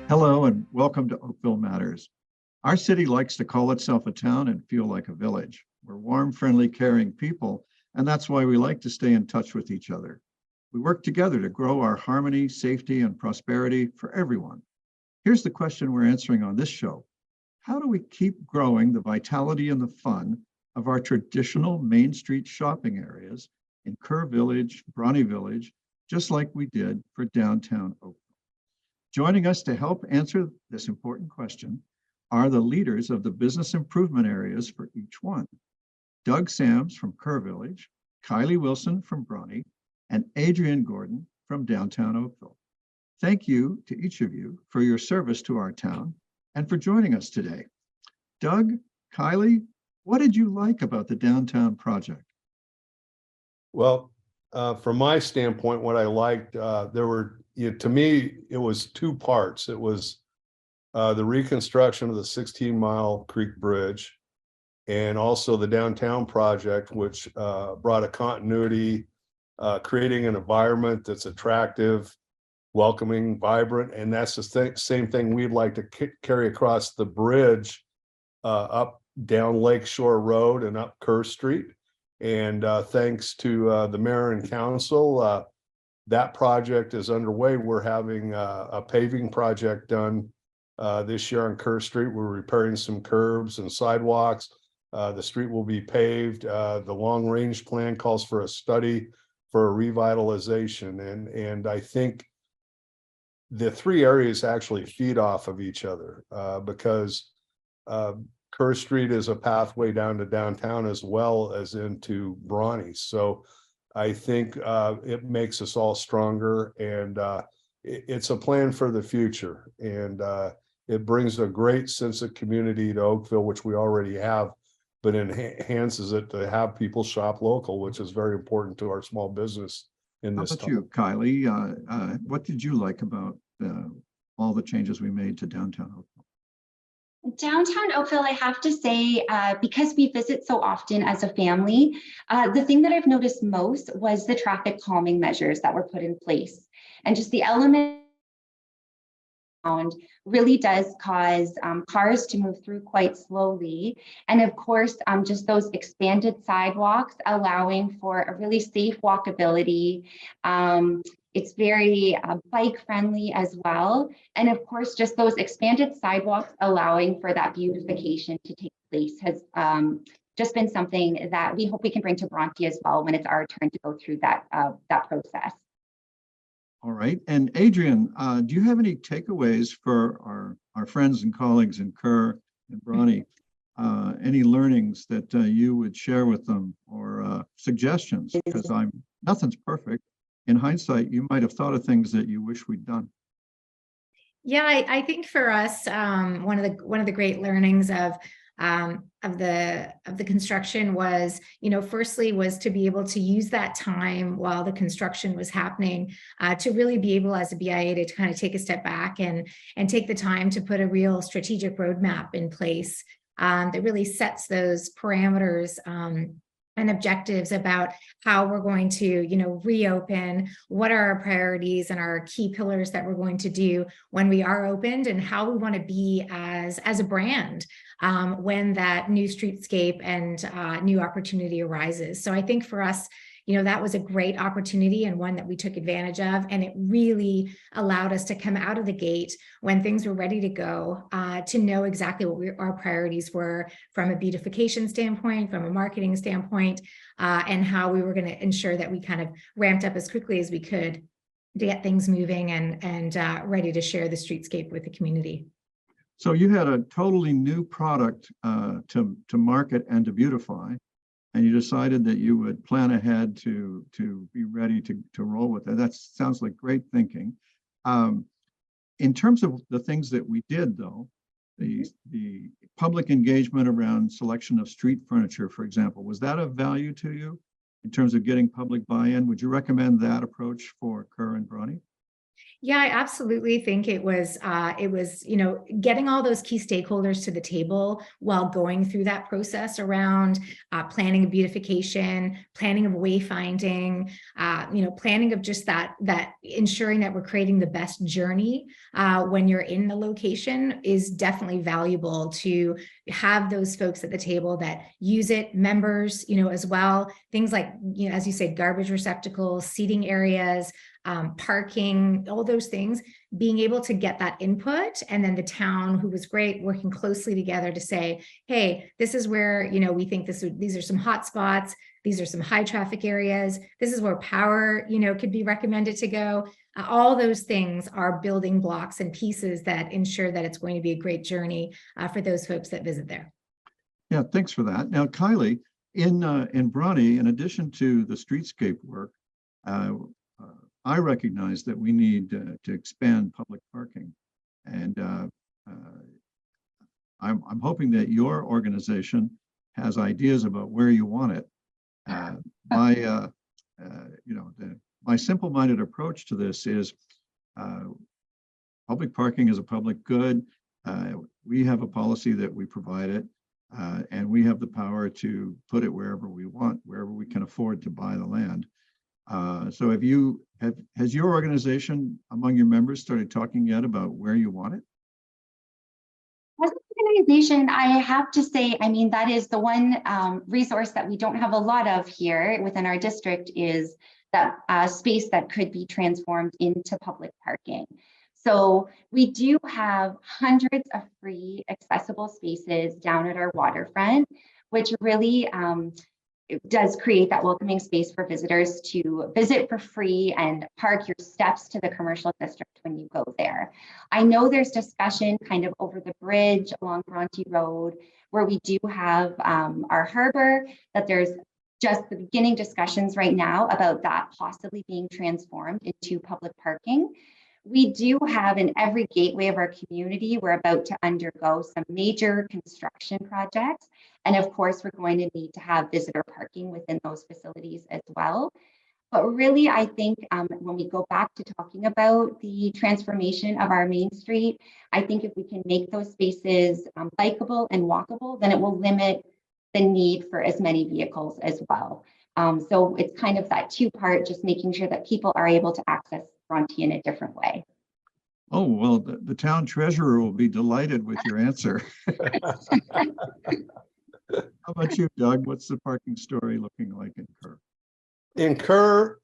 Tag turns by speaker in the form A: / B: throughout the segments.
A: Hello and welcome to Oakville Matters. Our city likes to call itself a town and feel like a village. We're warm, friendly, caring people, and that's why we like to stay in touch with each other. We work together to grow our harmony, safety, and prosperity for everyone. Here's the question we're answering on this show. How do we keep growing the vitality and the fun of our traditional Main Street shopping areas in Kerr Village, Bronte Village, just like we did for downtown Oakville? Joining us to help answer this important question are the leaders of the business improvement areas for each one. Doug Sams from Kerr Village, Kylie Wilson from Bronte, and Adrian Gordon from downtown Oakville. Thank you to each of you for your service to our town and for joining us today. Doug, Kylie, what did you like about the downtown project?
B: Well, from my standpoint, what I liked, to me, it was two parts. It was the reconstruction of the 16-mile Creek Bridge and also the downtown project, which brought a continuity, creating an environment that's attractive, welcoming, vibrant. And that's the same thing we'd like to carry across the bridge up down Lakeshore Road and up Kerr Street. And thanks to the mayor and council, that project is underway. We're having a paving project done this year on Kerr Street. We're repairing some curbs and sidewalks. The street will be paved. The long range plan calls for a study for a revitalization. And I think the three areas actually feed off of each other because Kerr Street is a pathway down to downtown as well as into Bronte. So I think it makes us all stronger, and it's a plan for the future. And it brings a great sense of community to Oakville, which we already have, but enhances it to have people shop local, which is very important to our small business in this
A: time. How about you, Kylie? What did you like about all the changes we made to downtown Oakville?
C: Downtown Oakville, I have to say, because we visit so often as a family, the thing that I've noticed most was the traffic calming measures that were put in place. And just the element really does cause cars to move through quite slowly. And of course, just those expanded sidewalks allowing for a really safe walkability. It's very bike friendly as well. And of course, just those expanded sidewalks allowing for that beautification to take place has just been something that we hope we can bring to Bronte as well when it's our turn to go through that process.
A: All right. And Adrian, do you have any takeaways for our friends and colleagues in Kerr and Bronte? Any learnings that you would share with them or suggestions? Because nothing's perfect. In hindsight, you might have thought of things that you wish we'd done.
D: Yeah, I think for us, one of the great learnings of the construction was, firstly was to be able to use that time while the construction was happening to really be able as a BIA to kind of take a step back and take the time to put a real strategic roadmap in place that really sets those parameters and objectives about how we're going to, reopen, what are our priorities and our key pillars that we're going to do when we are opened, and how we want to be as a brand when that new streetscape and new opportunity arises. So I think for us, that was a great opportunity and one that we took advantage of. And it really allowed us to come out of the gate when things were ready to go to know exactly what our priorities were from a beautification standpoint, from a marketing standpoint, and how we were going to ensure that we kind of ramped up as quickly as we could to get things moving and ready to share the streetscape with the community.
A: So you had a totally new product to market and to beautify. And you decided that you would plan ahead to be ready to roll with it. That sounds like great thinking. In terms of the things that we did, though, the public engagement around selection of street furniture, for example, was that of value to you in terms of getting public buy-in? Would you recommend that approach for Kerr and Bronte?
D: Yeah, I absolutely think it was, getting all those key stakeholders to the table while going through that process around planning of beautification, planning of wayfinding, planning of just that ensuring that we're creating the best journey when you're in the location is definitely valuable to have those folks at the table that use it, members, as well. Things like, as you said, garbage receptacles, seating areas, parking, all those things, being able to get that input. And then the town, who was great, working closely together to say, hey, this is where, we think these are some hot spots. These are some high traffic areas. This is where power, could be recommended to go. All those things are building blocks and pieces that ensure that it's going to be a great journey for those folks that visit there.
A: Yeah, thanks for that. Now, Kylie, in Bronte, in addition to the streetscape work, I recognize that we need to expand public parking, and I'm hoping that your organization has ideas about where you want it. My simple-minded approach to this is public parking is a public good. We have a policy that we provide it, and we have the power to put it wherever we want, wherever we can afford to buy the land. So has your organization among your members started talking yet about where you want it?
C: As an organization, I have to say, that is the one resource that we don't have a lot of here within our district, is that space that could be transformed into public parking. So we do have hundreds of free accessible spaces down at our waterfront, which really it does create that welcoming space for visitors to visit for free and park your steps to the commercial district when you go there. I know there's discussion kind of over the bridge along Bronte Road, where we do have our harbor, that there's just the beginning discussions right now about that possibly being transformed into public parking. We do have in every gateway of our community, we're about to undergo some major construction projects. And of course, we're going to need to have visitor parking within those facilities as well. But really, I think when we go back to talking about the transformation of our Main Street, I think if we can make those spaces bikeable and walkable, then it will limit the need for as many vehicles as well. So it's kind of that two-part, just making sure that people are able to access Bronte in a different way.
A: Oh, well, the town treasurer will be delighted with your answer. How about you, Doug? What's the parking story looking like in Kerr?
B: In Kerr,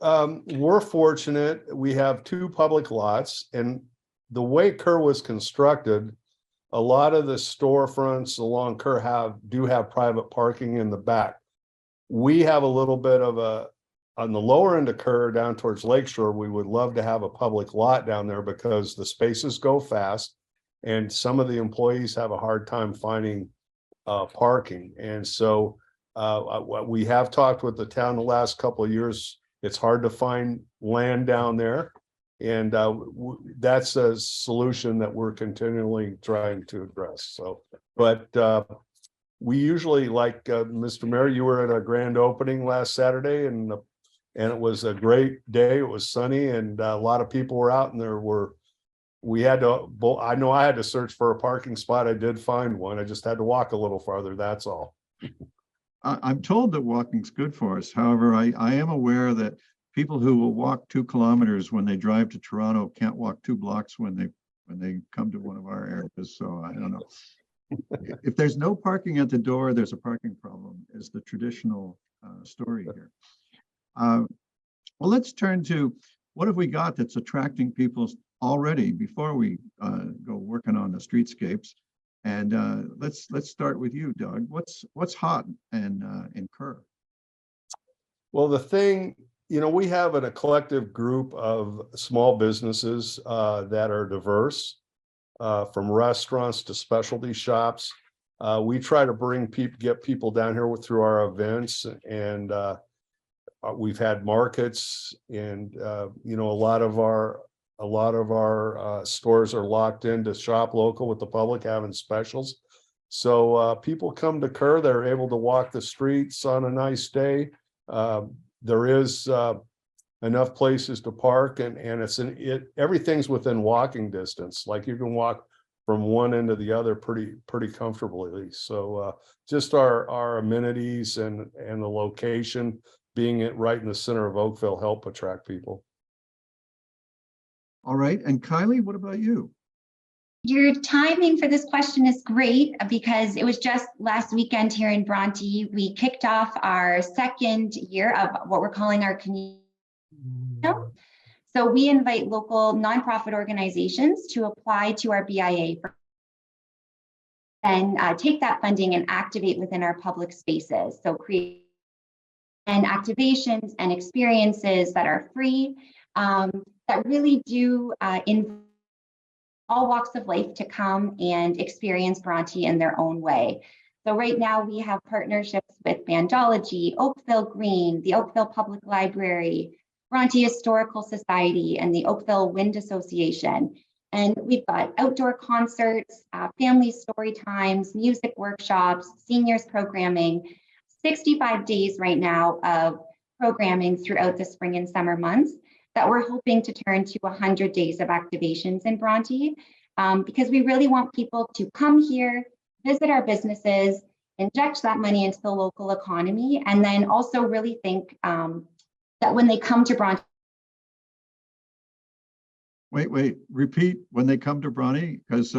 B: we're fortunate. We have two public lots, and the way Kerr was constructed, a lot of the storefronts along Kerr do have private parking in the back. We have a little bit of on the lower end of Kerr down towards Lakeshore, we would love to have a public lot down there because the spaces go fast and some of the employees have a hard time finding parking. And so we have talked with the town the last couple of years. It's hard to find land down there. And that's a solution that we're continually trying to address. So, but we usually, like Mr. Mayor, you were at a grand opening last Saturday, and it was a great day. It was sunny, and a lot of people were out, and we had to, I know I had to search for a parking spot. I did find one. I just had to walk a little farther. That's all.
A: I'm told that walking's good for us. However, I am aware that people who will walk 2 kilometers when they drive to Toronto can't walk 2 blocks when they come to one of our areas. So I don't know. If there's no parking at the door, there's a parking problem, is the traditional story here. Well, let's turn to what have we got that's attracting people already before we go working on the streetscapes. And let's start with you, Doug. What's hot in Kerr?
B: Well, the thing, we have a collective group of small businesses that are diverse, from restaurants to specialty shops. We try to get people down here through our events, and we've had markets, and a lot of our stores are locked into shop local with the public having specials. So people come to Kerr, they're able to walk the streets on a nice day. There is enough places to park, and everything's within walking distance. Like you can walk from one end to the other pretty comfortably. So just our amenities and the location being right in the center of Oakville help attract people.
A: All right. And Kylie, what about you?
C: Your timing for this question is great because it was just last weekend here in Bronte. We kicked off our second year of what we're calling our community. So we invite local nonprofit organizations to apply to our BIA and take that funding and activate within our public spaces. So create and activations and experiences that are free, that really do invite all walks of life to come and experience Bronte in their own way. So right now we have partnerships with Bandology, Oakville Green, the Oakville Public Library, Bronte Historical Society, and the Oakville Wind Association. And we've got outdoor concerts, family story times, music workshops, seniors programming, 65 days right now of programming throughout the spring and summer months that we're hoping to turn to 100 days of activations in Bronte, because we really want people to come here, visit our businesses, inject that money into the local economy, and then also really think that when they come to Bronte.
A: Wait, repeat, when they come to Bronte, because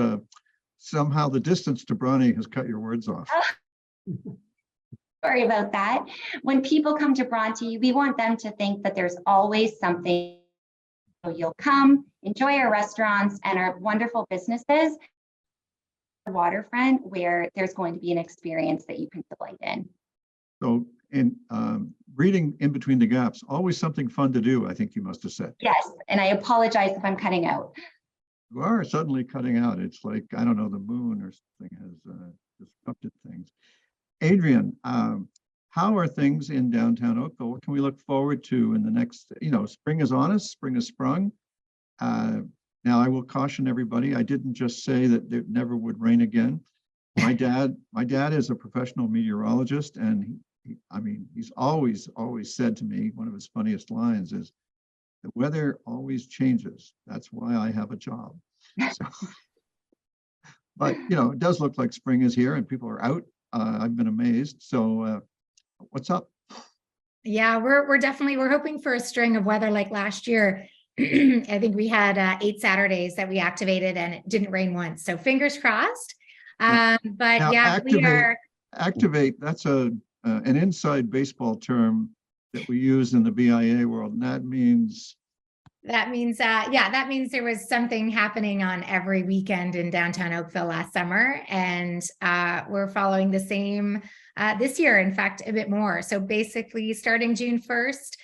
A: somehow the distance to Bronte has cut your words off.
C: Sorry about that. When people come to Bronte, we want them to think that there's always something. So you'll come, enjoy our restaurants and our wonderful businesses, waterfront, where there's going to be an experience that you can delight in.
A: So in reading in between the gaps, always something fun to do, I think you must have said.
C: Yes, and I apologize if I'm cutting out.
A: You are suddenly cutting out. It's like, I don't know, the moon or something has disrupted things. Adrian, how are things in downtown Oakville? What can we look forward to in the next, spring is on us, spring has sprung. Now I will caution everybody, I didn't just say that it never would rain again. My dad is a professional meteorologist, and he's always said to me, one of his funniest lines is, the weather always changes. That's why I have a job. So, but it does look like spring is here and people are out. I've been amazed. So what's up?
D: Yeah, we're hoping for a string of weather like last year. I think we had 8 Saturdays that we activated and it didn't rain once. So fingers crossed. But
A: now,
D: yeah,
A: activate. That's an inside baseball term that we use in the BIA world. And that means there was something happening on every weekend in downtown Oakville last summer, and we're following the same this year, in fact, a bit more. So basically starting June 1st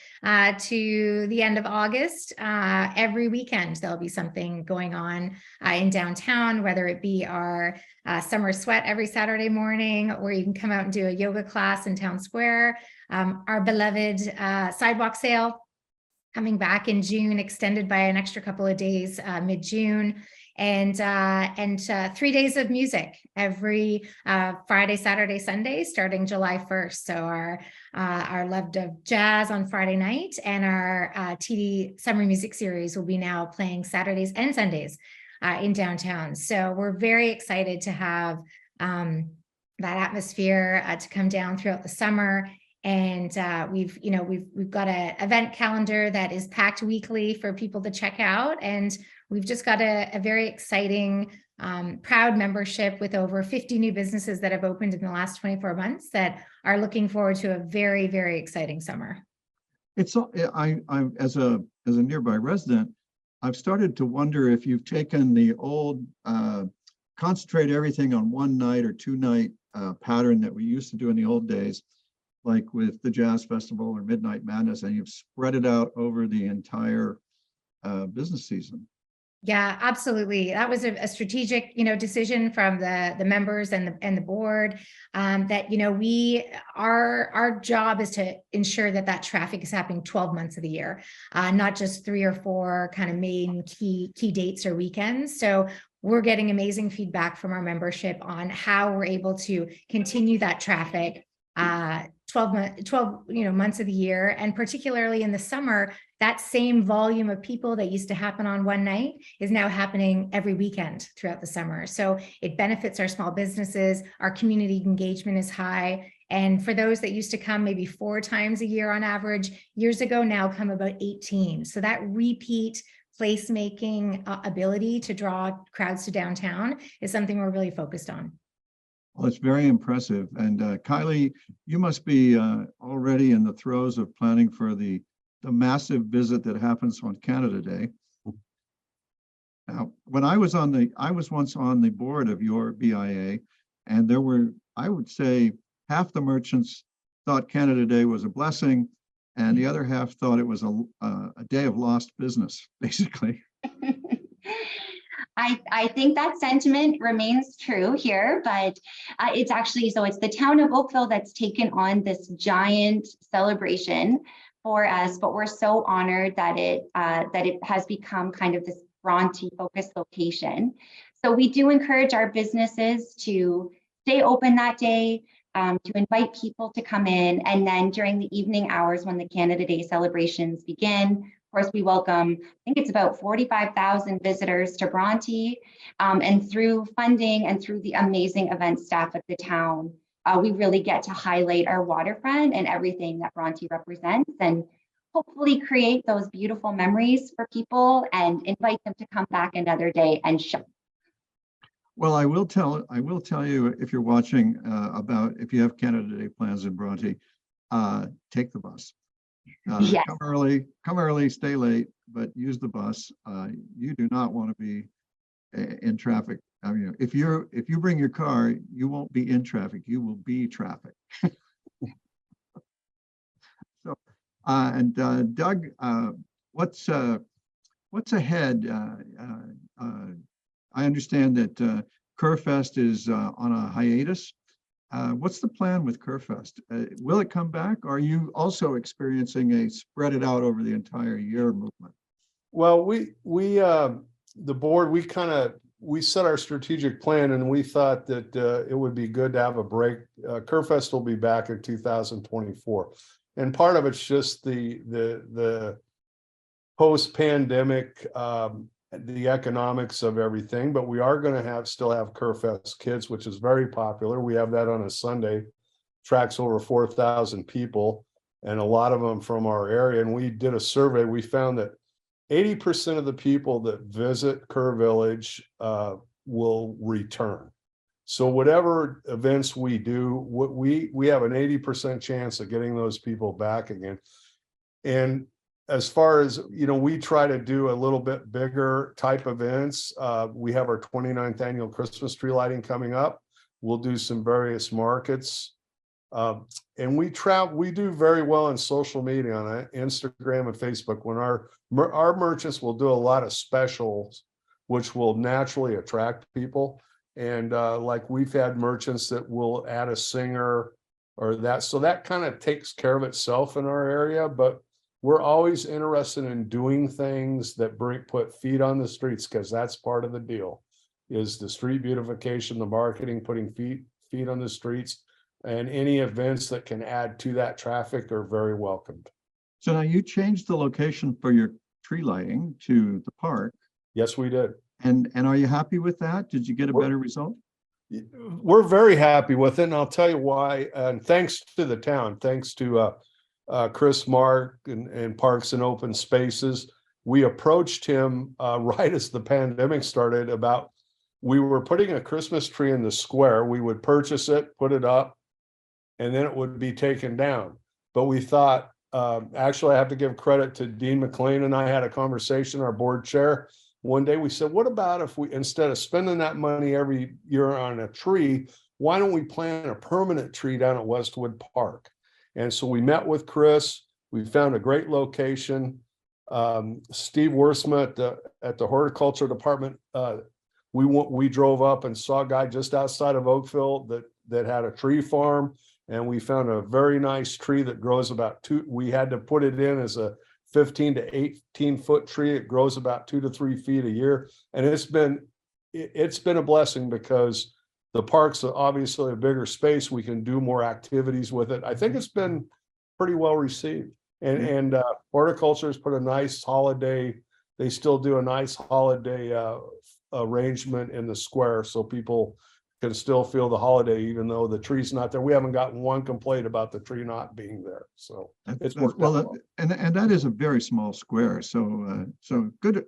A: to the end of August, every weekend there'll be something going on in downtown, whether it be our summer sweat every Saturday morning, or you can come out and do a yoga class in Town Square, our beloved sidewalk sale coming back in June, extended by an extra couple of days mid-June, and 3 days of music every Friday, Saturday, Sunday, starting July 1st. So our Loved of Jazz on Friday night and our TD Summer Music Series will be now playing Saturdays and Sundays in downtown. So we're very excited to have that atmosphere to come down throughout the summer. And we've got an event calendar that is packed weekly for people to check out. And we've just got a very exciting, proud membership with over 50 new businesses that have opened in the last 24 months that are looking forward to a very, very exciting summer. It's I as a nearby resident, I've started to wonder if you've taken the old concentrate everything on one night or 2 night pattern that we used to do in the old days, like with the Jazz Festival or Midnight Madness, and you've spread it out over the entire business season.
D: Yeah, absolutely. That was a strategic, decision from the members and the board, that, our job is to ensure that traffic is happening 12 months of the year, not just 3 or 4 kind of main key dates or weekends. So we're getting amazing feedback from our membership on how we're able to continue that traffic 12 months of the year, and particularly in the summer, that same volume of people that used to happen on one night is now happening every weekend throughout the summer. So it benefits our small businesses. Our community engagement is high. And for those that used to come maybe 4 times a year on average, years ago now come about 18. So that repeat placemaking ability to draw crowds to downtown is something we're really focused on.
A: Well, it's very impressive. And Kylie, you must be already in the throes of planning for the massive visit that happens on Canada Day. Now, when I was once on the board of your BIA, and there were, I would say, half the merchants thought Canada Day was a blessing, and the other half thought it was a day of lost business, basically.
C: I think that sentiment remains true here, but it's actually, so it's the town of Oakville that's taken on this giant celebration for us, but we're so honored that it has become kind of this Bronte focused location. So we do encourage our businesses to stay open that day, to invite people to come in, and then during the evening hours when the Canada Day celebrations begin, of course, we welcome, I think it's about 45,000 visitors to Bronte, and through funding and through the amazing event staff at the town, we really get to highlight our waterfront and everything that Bronte represents, and hopefully create those beautiful memories for people and invite them to come back another day and shop.
A: Well, I will tell you, if you're watching, about if you have Canada Day plans in Bronte, take the bus.
C: Yes.
A: Come early, stay late, but use the bus. You do not want to be in traffic. I mean, if you bring your car, you won't be in traffic. You will be traffic. So, and Doug, what's ahead? I understand that Kerrfest is on a hiatus. What's the plan with Kerrfest? Will it come back? Or are you also experiencing a spread it out over the entire year movement?
B: Well, the board, we set our strategic plan, and we thought that it would be good to have a break. Kerrfest will be back in 2024. And part of it's just the post-pandemic, the economics of everything, but we are going to still have Kerrfest Kids, which is very popular. We have that on a Sunday, tracks over 4,000 people, and a lot of them from our area. And we did a survey. We found that 80% of the people that visit Kerr Village will return. So whatever events we do, we have an 80% chance of getting those people back again. And as far as, we try to do a little bit bigger type events. We have our 29th annual Christmas tree lighting coming up. We'll do some various markets. And we do very well on social media, on Instagram and Facebook, when our merchants will do a lot of specials, which will naturally attract people. And like we've had merchants that will add a singer or that. So that kind of takes care of itself in our area, but we're always interested in doing things that put feet on the streets, because that's part of the deal, is the street beautification, the marketing, putting feet on the streets, and any events that can add to that traffic are very welcomed.
A: So now you changed the location for your tree lighting to the park.
B: Yes, we did.
A: And are you happy with that? Did you get a better result?
B: We're very happy with it, and I'll tell you why. And thanks to the town, thanks to Chris Mark and Parks and Open Spaces. We approached him right as the pandemic started about, we were putting a Christmas tree in the square. We would purchase it, put it up, and then it would be taken down. But we thought, actually I have to give credit to Dean McLean, and I had a conversation, our board chair. One day we said, what about if we, instead of spending that money every year on a tree, why don't we plant a permanent tree down at Westwood Park? And so we met with Chris. We found a great location. Steve Worsma at the horticulture department. We drove up and saw a guy just outside of Oakville that had a tree farm, and we found a very nice tree that grows about we had to put it in as a 15 to 18 foot tree. It grows about 2 to 3 feet a year, and it's been a blessing, because the park's obviously a bigger space. We can do more activities with it. I think it's been pretty well received. And horticulture's put a nice holiday, they still do a nice holiday arrangement in the square, so people can still feel the holiday even though the tree's not there. We haven't gotten one complaint about the tree not being there, so it's worked out well.
A: And that is a very small square, so so good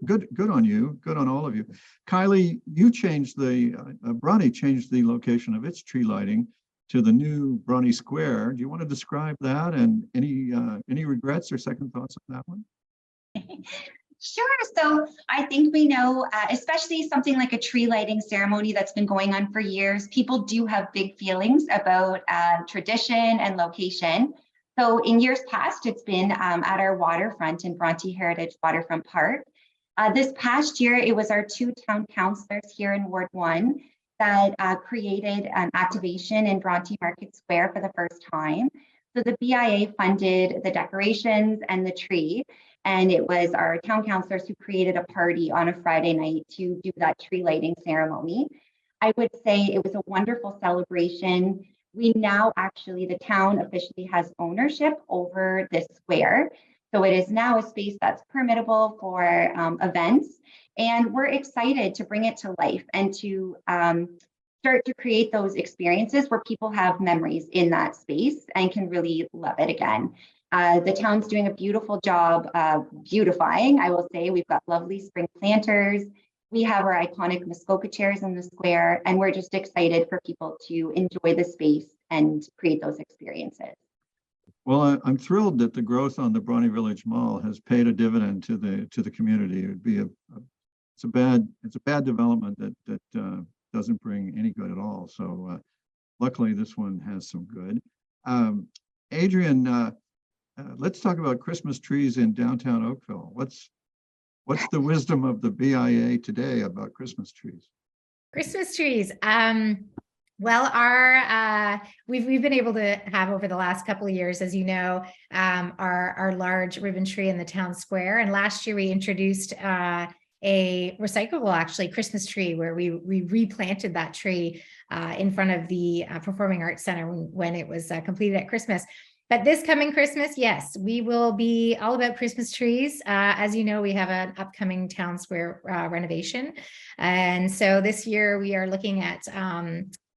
A: on you, good on all of you. Kylie, you changed Bronte changed the location of its tree lighting to the new Bronte Square. Do you want to describe that, and any regrets or second thoughts on that one?
C: Sure. So I think we know, especially something like a tree lighting ceremony that's been going on for years, people do have big feelings about tradition and location. So in years past, it's been at our waterfront in Bronte Heritage Waterfront Park. This past year, it was our 2 town councilors here in Ward 1 that created an activation in Bronte Market Square for the first time. So the BIA funded the decorations and the tree. And it was our town councilors who created a party on a Friday night to do that tree lighting ceremony. I would say it was a wonderful celebration. We now actually, the town officially has ownership over this square. So it is now a space that's permittable for events. And we're excited to bring it to life and to start to create those experiences where people have memories in that space and can really love it again. The town's doing a beautiful job beautifying, I will say. We've got lovely spring planters. We have our iconic Muskoka chairs in the square, and we're just excited for people to enjoy the space and create those experiences.
A: Well, I'm thrilled that the growth on the Bronte Village Mall has paid a dividend to the community. It would be it's a bad development that doesn't bring any good at all. So luckily this one has some good. Adrian, let's talk about Christmas trees in downtown Oakville. What's the wisdom of the BIA today about Christmas trees?
D: Christmas trees. Well, we've been able to have over the last couple of years, as you know, our large ribbon tree in the town square. And last year we introduced a recyclable, actually, Christmas tree where we replanted that tree in front of the Performing Arts Center when it was completed at Christmas. But this coming Christmas, yes, we will be all about Christmas trees. As you know, we have an upcoming town square renovation. And so this year we are looking at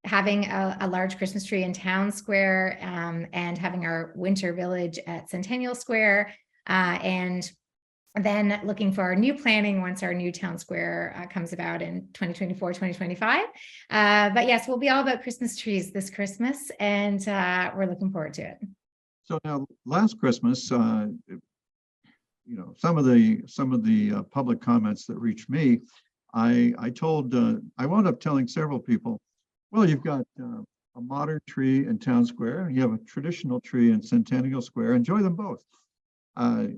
D: having a large Christmas tree in town square and having our winter village at Centennial Square. And then looking for our new planning once our new town square comes about in 2024, 2025. But yes, we'll be all about Christmas trees this Christmas, and we're looking forward to it.
A: So now, last Christmas, some of the public comments that reached me, I wound up telling several people, well, you've got a modern tree in Town Square, and you have a traditional tree in Centennial Square. Enjoy them both. Are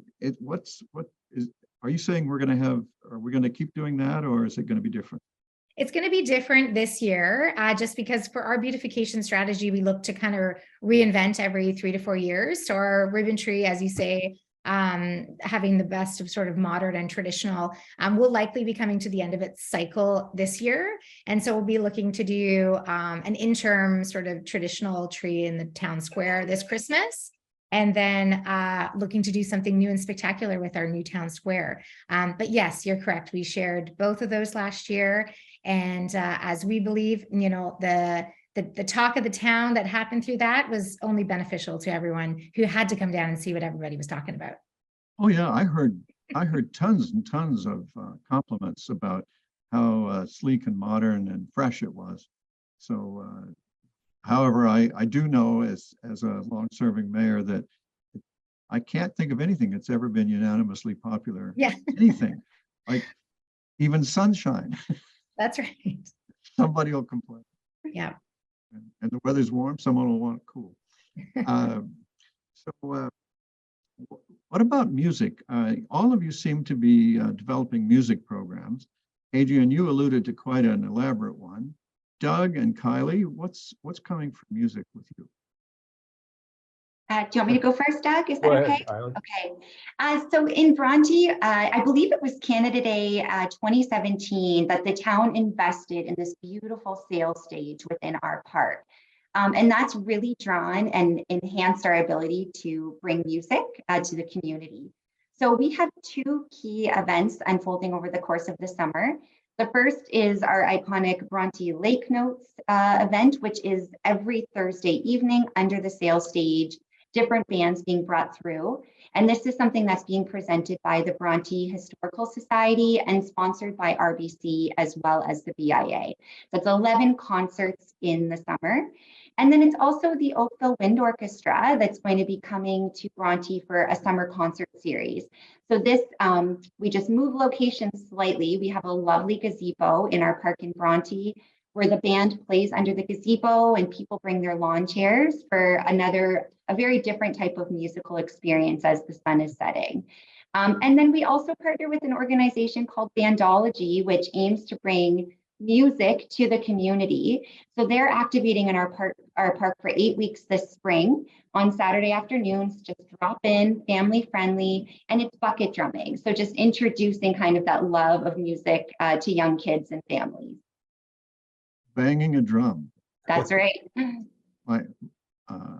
A: you saying are we going to keep doing that, or is it going to be different?
D: It's going to be different this year, just because for our beautification strategy, we look to kind of reinvent every 3 to 4 years. So our ribbon tree, as you say, having the best of sort of modern and traditional, will likely be coming to the end of its cycle this year. And so we'll be looking to do an interim sort of traditional tree in the town square this Christmas. And then looking to do something new and spectacular with our new town square. But yes, you're correct. We shared both of those last year. And as we believe, the talk of the town that happened through that was only beneficial to everyone who had to come down and see what everybody was talking about.
A: Oh yeah, I heard tons and tons of compliments about how sleek and modern and fresh it was. So, however, I do know as a long-serving mayor that I can't think of anything that's ever been unanimously popular.
D: Yeah.
A: Anything, like even sunshine.
D: That's right.
A: Somebody will complain.
D: Yeah.
A: And the weather's warm, someone will want it cool. What about music? All of you seem to be developing music programs. Adrian, you alluded to quite an elaborate one. Doug and Kylie, what's coming from music with you?
C: Do you want me to go first, Doug? Is that
B: Go
C: okay?
B: ahead,
C: Okay. So in Bronte, I believe it was Canada Day 2017 that the town invested in this beautiful sales stage within our park. And that's really drawn and enhanced our ability to bring music to the community. So we have two key events unfolding over the course of the summer. The first is our iconic Bronte Lake Notes event, which is every Thursday evening under the sail stage, different bands being brought through. And this is something that's being presented by the Bronte Historical Society and sponsored by RBC as well as the BIA. So it's 11 concerts in the summer. And then it's also the Oakville Wind Orchestra that's going to be coming to Bronte for a summer concert series. So this, we just moved locations slightly. We have a lovely gazebo in our park in Bronte where the band plays under the gazebo and people bring their lawn chairs for a very different type of musical experience as the sun is setting. And then we also partner with an organization called Bandology, which aims to bring music to the community. So they're activating in our park for 8 weeks this spring on Saturday afternoons. Just drop in, family friendly, and it's bucket drumming. So just introducing kind of that love of music to young kids and families.
A: Banging a drum.
C: That's right.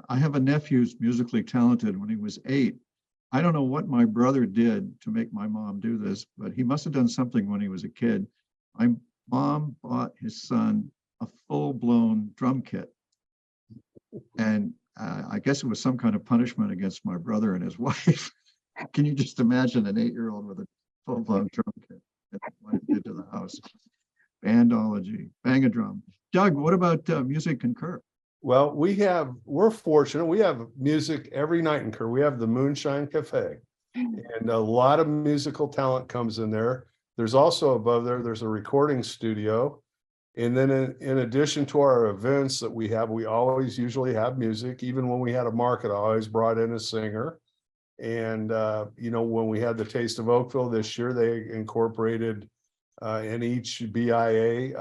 A: I have a nephew who's musically talented. When he was 8, I don't know what my brother did to make my mom do this, but he must have done something when he was a kid. My mom bought his son a full-blown drum kit. And I guess it was some kind of punishment against my brother and his wife. Can you just imagine an 8-year-old with a full-blown drum kit? What it did to the house. Bandology, bang a drum. Doug, what about music in Kerr?
B: Well, we're fortunate. We have music every night in Kerr. We have the Moonshine Cafe, and a lot of musical talent comes in there. There's also above there's a recording studio. And then in addition to our events that we always usually have music. Even when we had a market, I always brought in a singer. And, when we had the Taste of Oakville this year, they incorporated in each BIA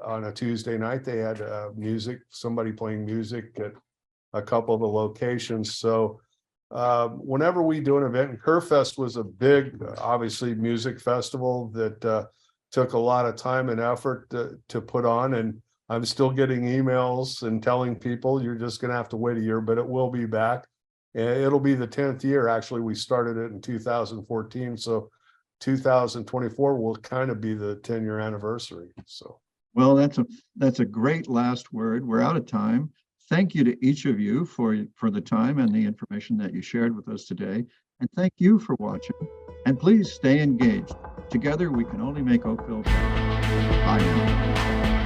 B: on a Tuesday night, they had music, somebody playing music at a couple of the locations. So whenever we do an event, and Kerrfest was a big, obviously, music festival that took a lot of time and effort to put on. And I'm still getting emails and telling people you're just going to have to wait a year, but it will be back. And it'll be the 10th year. Actually, we started it in 2014. So 2024 will kind of be the 10-year anniversary. So,
A: well, that's a great last word. We're out of time. Thank you to each of you for the time and the information that you shared with us today. And thank you for watching. And please stay engaged. Together, we can only make Oakville better. Bye now.